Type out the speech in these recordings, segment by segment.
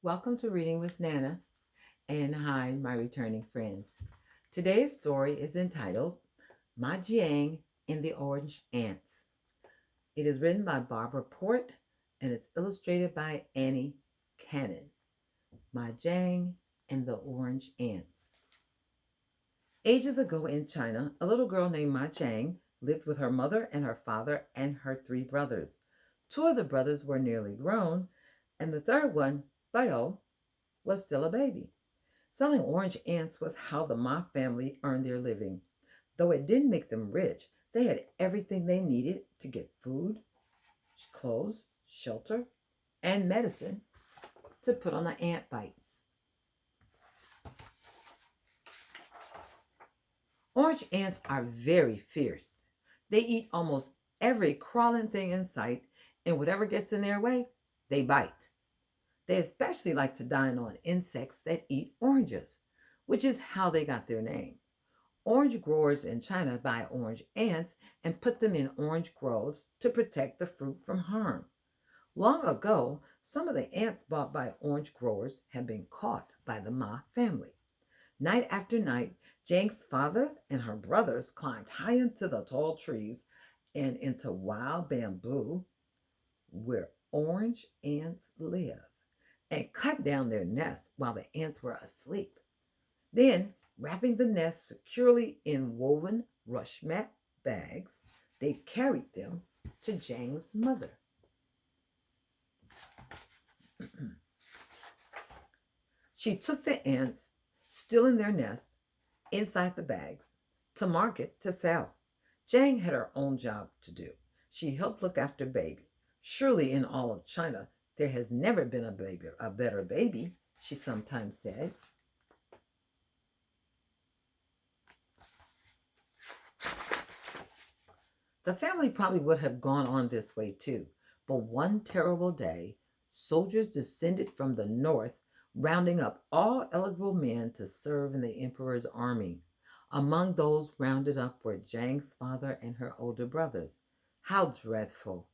Welcome to Reading with Nana, and hi, my returning friends. Today's story is entitled My Jiang and the Orange Ants. It is written by Barbara Port and it's illustrated by Annie Cannon. My Jiang and the Orange Ants. Ages ago in China, a little girl named Ma Jiang lived with her mother and her father and her three brothers. Two of the brothers were nearly grown, and the third one, Bao, was still a baby. Selling orange ants was how the Ma family earned their living. Though it didn't make them rich, they had everything they needed to get food, clothes, shelter, and medicine to put on the ant bites. Orange ants are very fierce. They eat almost every crawling thing in sight, and whatever gets in their way, they bite. They especially like to dine on insects that eat oranges, which is how they got their name. Orange growers in China buy orange ants and put them in orange groves to protect the fruit from harm. Long ago, some of the ants bought by orange growers had been caught by the Ma family. Night after night, Jiang's father and her brothers climbed high into the tall trees and into wild bamboo where orange ants live and cut down their nests while the ants were asleep. Then, wrapping the nest securely in woven rush mat bags, they carried them to Jiang's mother. She took the ants, still in their nests, inside the bags, to market to sell. Jiang had her own job to do. She helped look after baby. Surely in all of China, there has never been a better baby, she sometimes said. The family probably would have gone on this way too, but one terrible day, soldiers descended from the north, rounding up all eligible men to serve in the emperor's army. Among those rounded up were Jiang's father and her older brothers. How dreadful!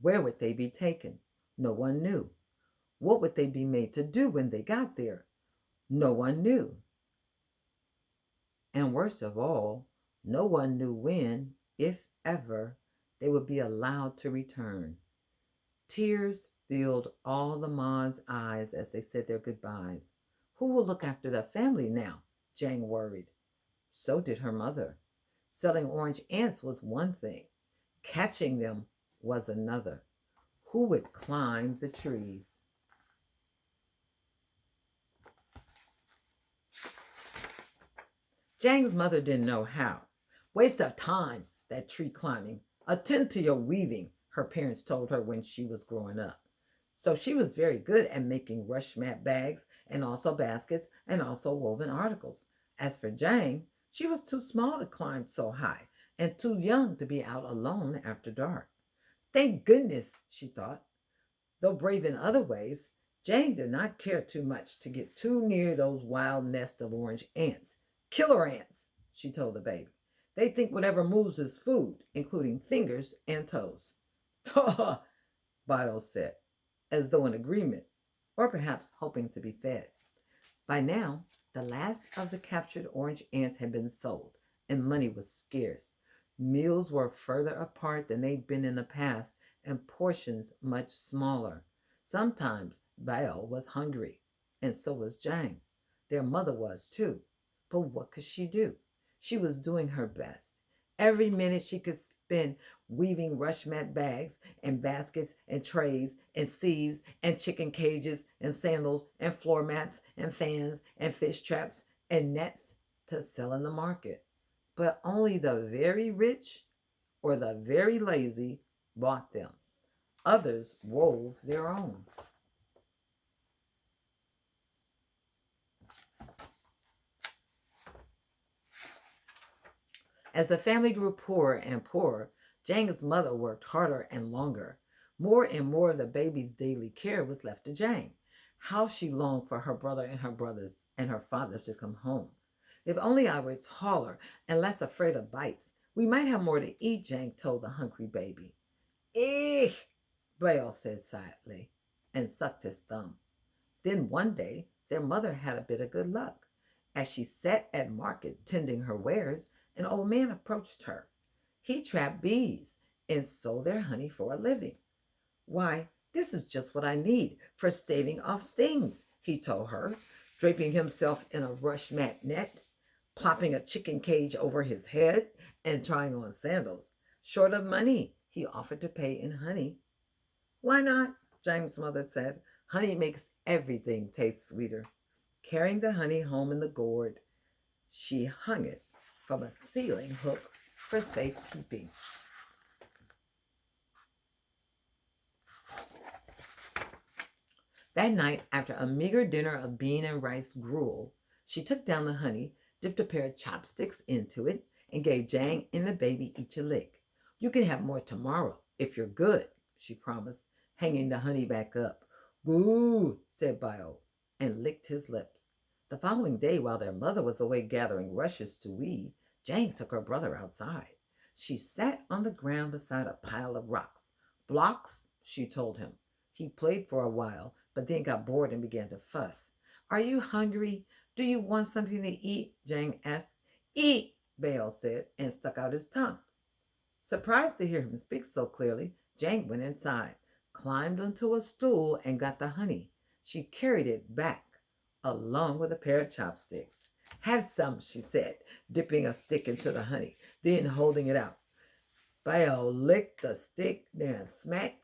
Where would they be taken? No one knew. What would they be made to do when they got there? No one knew. And worst of all, no one knew when, if ever, they would be allowed to return. Tears filled all the Ma's eyes as they said their goodbyes. Who will look after the family now? Jiang worried. So did her mother. Selling orange ants was one thing, catching them was another. Who would climb the trees? Jiang's mother didn't know how. Waste of time, that tree climbing. Attend to your weaving, her parents told her when she was growing up. So she was very good at making rush mat bags and also baskets and also woven articles. As for Jiang, she was too small to climb so high and too young to be out alone after dark. Thank goodness, she thought. Though brave in other ways, Jiang did not care too much to get too near those wild nests of orange ants. Killer ants, she told the baby. They think whatever moves is food, including fingers and toes. Taw, Biles said, as though in agreement, or perhaps hoping to be fed. By now, the last of the captured orange ants had been sold, and money was scarce. Meals were further apart than they'd been in the past, and portions much smaller. Sometimes Bao was hungry, and so was Jiang. Their mother was too. But what could she do? She was doing her best. Every minute she could spend weaving rush mat bags and baskets and trays and sieves and chicken cages and sandals and floor mats and fans and fish traps and nets to sell in the market. But only the very rich or the very lazy bought them. Others wove their own. As the family grew poorer and poorer, Jiang's mother worked harder and longer. More and more of the baby's daily care was left to Jiang. How she longed for her brother and her brothers and her father to come home. If only I were taller and less afraid of bites, we might have more to eat, Jiang told the hungry baby. Eek, Braille said sadly and sucked his thumb. Then one day, their mother had a bit of good luck. As she sat at market tending her wares, an old man approached her. He trapped bees and sold their honey for a living. Why, this is just what I need for staving off stings, he told her, draping himself in a rush mat net, plopping a chicken cage over his head, and trying on sandals. Short of money, he offered to pay in honey. Why not? Jiang's mother said. Honey makes everything taste sweeter. Carrying the honey home in the gourd, she hung it from a ceiling hook for safekeeping. That night, after a meager dinner of bean and rice gruel, she took down the honey, dipped a pair of chopsticks into it, and gave Jiang and the baby each a lick. You can have more tomorrow, if you're good, she promised, hanging the honey back up. Goo, said Bio, and licked his lips. The following day, while their mother was away gathering rushes to weave, Jiang took her brother outside. She sat on the ground beside a pile of rocks. Blocks, she told him. He played for a while, but then got bored and began to fuss. Are you hungry? Do you want something to eat? Jiang asked. Eat, Baal said, and stuck out his tongue. Surprised to hear him speak so clearly, Jiang went inside, climbed onto a stool, and got the honey. She carried it back, along with a pair of chopsticks. Have some, she said, dipping a stick into the honey, then holding it out. Baal licked the stick, then smacked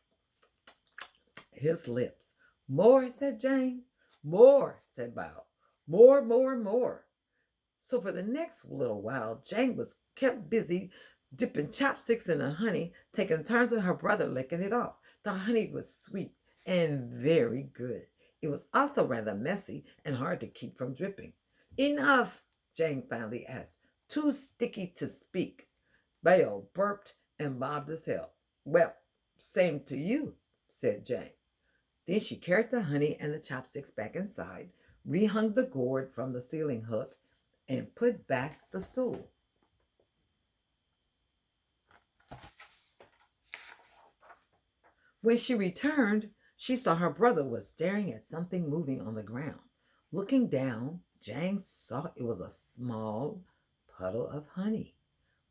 his lips. More, said Jiang. More, said Bao. More, more, more. So for the next little while, Jiang was kept busy dipping chopsticks in the honey, taking turns with her brother licking it off. The honey was sweet and very good. It was also rather messy and hard to keep from dripping. Enough, Jiang finally asked. Too sticky to speak. Bao burped and bobbed his head. Well, same to you, said Jiang. Then she carried the honey and the chopsticks back inside, rehung the gourd from the ceiling hook, and put back the stool. When she returned, she saw her brother was staring at something moving on the ground. Looking down, Jiang saw it was a small puddle of honey,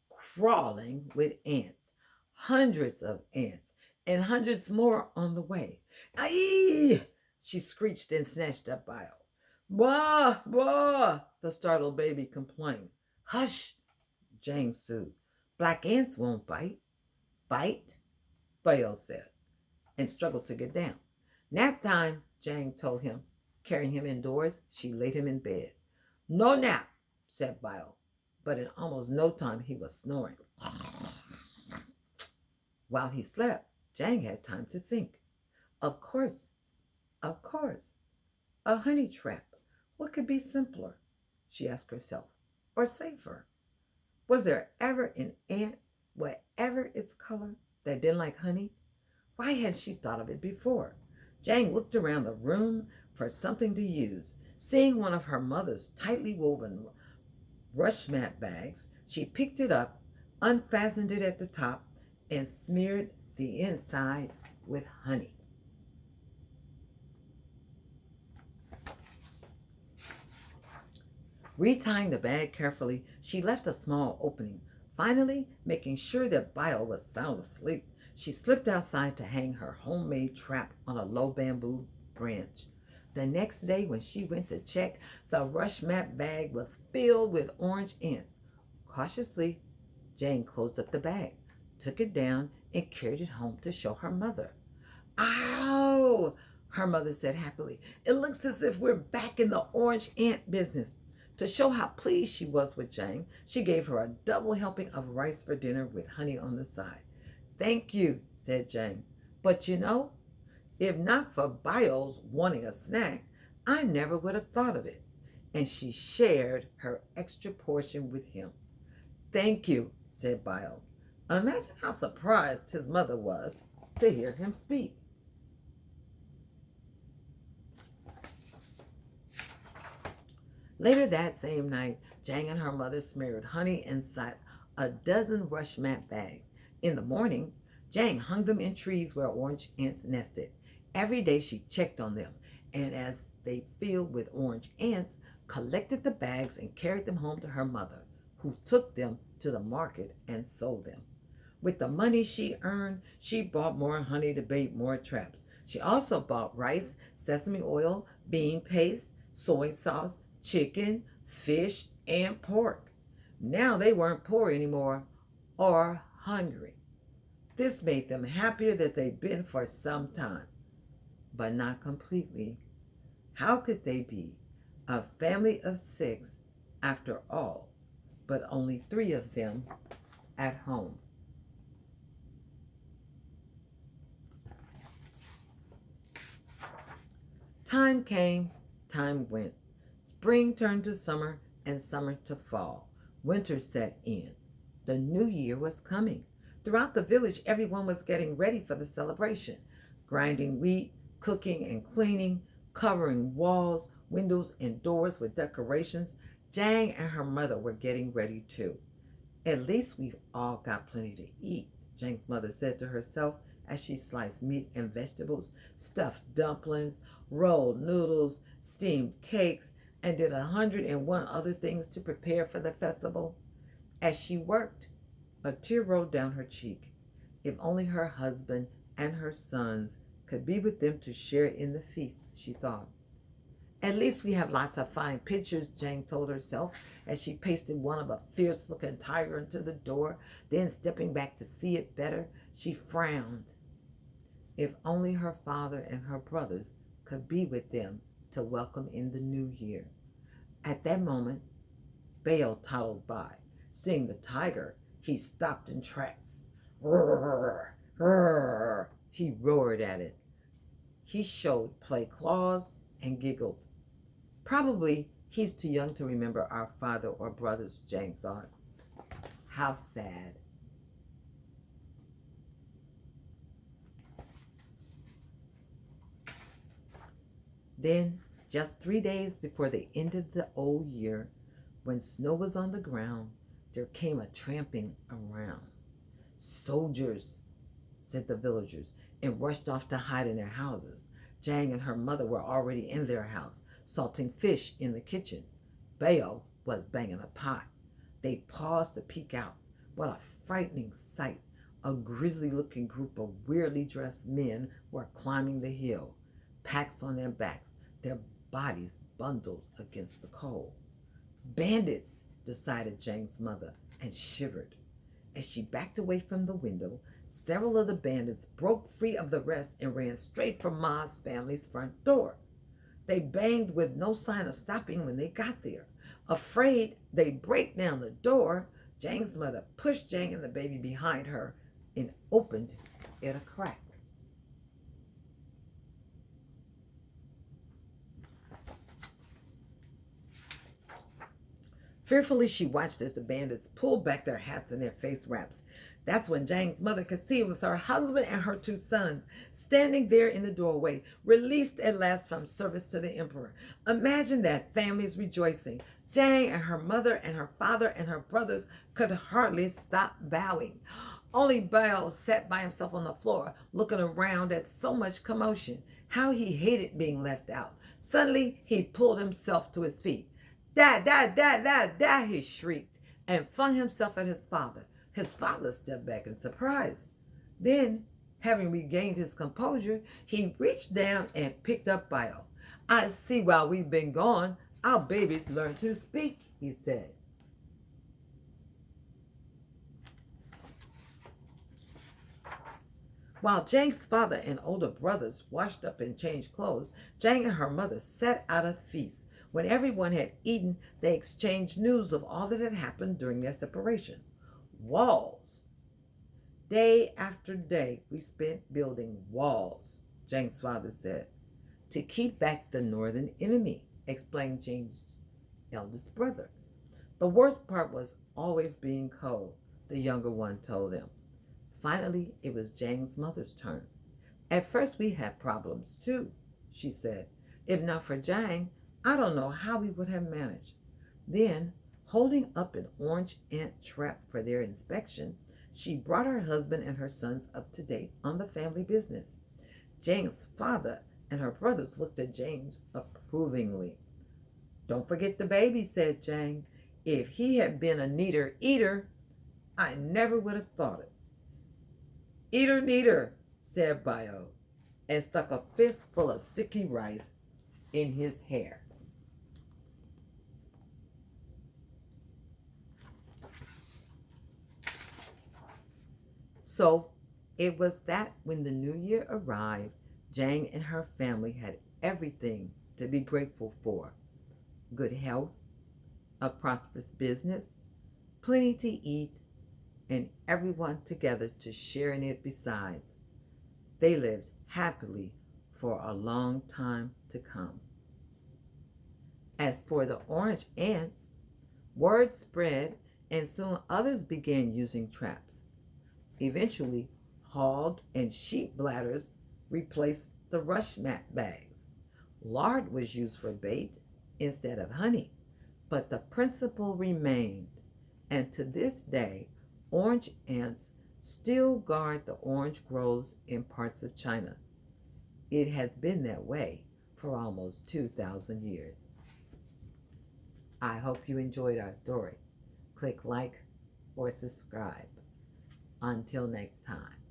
crawling with ants, hundreds of ants, and hundreds more on the way. Aye! She screeched and snatched up Bio. Bah, bah, the startled baby complained. Hush, Jiang soothed. Black ants won't bite. Bite, Bio said, and struggled to get down. Nap time, Jiang told him. Carrying him indoors, she laid him in bed. No nap, said Bio, but in almost no time he was snoring. While he slept, Jiang had time to think. Of course, a honey trap. What could be simpler? She asked herself, or safer? Was there ever an ant, whatever its color, that didn't like honey? Why hadn't she thought of it before? Jiang looked around the room for something to use. Seeing one of her mother's tightly woven rush mat bags, she picked it up, unfastened it at the top, and smeared the inside with honey. Retying the bag carefully, she left a small opening. Finally, making sure that Bio was sound asleep, she slipped outside to hang her homemade trap on a low bamboo branch. The next day, when she went to check, the rush mat bag was filled with orange ants. Cautiously, Jiang closed up the bag, took it down, and carried it home to show her mother. Ow! Her mother said happily. It looks as if we're back in the orange ant business. To show how pleased she was with Jiang, she gave her a double helping of rice for dinner with honey on the side. Thank you, said Jiang. But you know, if not for Bio's wanting a snack, I never would have thought of it. And she shared her extra portion with him. Thank you, said Bio. Imagine how surprised his mother was to hear him speak. Later that same night, Jiang and her mother smeared honey inside a dozen rush mat bags. In the morning, Jiang hung them in trees where orange ants nested. Every day she checked on them, and as they filled with orange ants, collected the bags and carried them home to her mother, who took them to the market and sold them. With the money she earned, she bought more honey to bait more traps. She also bought rice, sesame oil, bean paste, soy sauce, chicken, fish, and pork. Now they weren't poor anymore or hungry. This made them happier than they'd been for some time, but not completely. How could they be a family of 6 after all, but only 3 of them at home? Time came, time went. Spring turned to summer, and summer to fall. Winter set in. The new year was coming. Throughout the village, everyone was getting ready for the celebration, grinding wheat, cooking and cleaning, covering walls, windows, and doors with decorations. Jiang and her mother were getting ready too. At least we've all got plenty to eat, Jiang's mother said to herself as she sliced meat and vegetables, stuffed dumplings, rolled noodles, steamed cakes, and did 101 other things to prepare for the festival. As she worked, a tear rolled down her cheek. If only her husband and her sons could be with them to share in the feast, she thought. At least we have lots of fine pictures, Jiang told herself as she pasted one of a fierce-looking tiger into the door. Then, stepping back to see it better, she frowned. If only her father and her brothers could be with them to welcome in the new year. At that moment, Baal toddled by. Seeing the tiger, he stopped in tracks. Roar, roar, he roared at it. He showed play claws and giggled. Probably he's too young to remember our father or brothers, Jiang thought. How sad. Then, just 3 days before the end of the old year, when snow was on the ground, there came a tramping around. Soldiers, said the villagers, and rushed off to hide in their houses. Jiang and her mother were already in their house, salting fish in the kitchen. Baal was banging a pot. They paused to peek out. What a frightening sight. A grisly-looking group of weirdly dressed men were climbing the hill, packs on their backs, their bodies bundled against the cold. Bandits, decided Jiang's mother, and shivered. As she backed away from the window, several of the bandits broke free of the rest and ran straight for Ma's family's front door. They banged with no sign of stopping when they got there. Afraid they'd break down the door, Jiang's mother pushed Jiang and the baby behind her and opened it a crack. Fearfully, she watched as the bandits pulled back their hats and their face wraps. That's when Jiang's mother could see it was her husband and her 2 sons standing there in the doorway, released at last from service to the emperor. Imagine that family's rejoicing. Jiang and her mother and her father and her brothers could hardly stop bowing. Only Baal sat by himself on the floor, looking around at so much commotion. How he hated being left out. Suddenly, he pulled himself to his feet. Dad, Dad, Dad, Dad, Dad, he shrieked, and flung himself at his father. His father stepped back in surprise. Then, having regained his composure, he reached down and picked up Baal. I see while we've been gone, our babies learned to speak, he said. While Jiang's father and older brothers washed up and changed clothes, Jiang and her mother set out a feast. When everyone had eaten, they exchanged news of all that had happened during their separation. Walls. Day after day, we spent building walls, Jiang's father said, to keep back the northern enemy, explained Jiang's eldest brother. The worst part was always being cold, the younger one told them. Finally, it was Jiang's mother's turn. At first, we had problems too, she said. If not for Jiang, I don't know how we would have managed. Then, holding up an orange ant trap for their inspection, she brought her husband and her sons up to date on the family business. Jiang's father and her brothers looked at James approvingly. Don't forget the baby, said Jiang. If he had been a neater eater, I never would have thought it. Eater neater, said Bio, and stuck a fistful of sticky rice in his hair. So it was that when the new year arrived, Jiang and her family had everything to be grateful for: good health, a prosperous business, plenty to eat, and everyone together to share in it besides. They lived happily for a long time to come. As for the orange ants, word spread and soon others began using traps. Eventually, hog and sheep bladders replaced the rush mat bags. Lard was used for bait instead of honey, but the principle remained, and to this day, orange ants still guard the orange groves in parts of China. It has been that way for almost 2,000 years. I hope you enjoyed our story. Click like or subscribe. Until next time.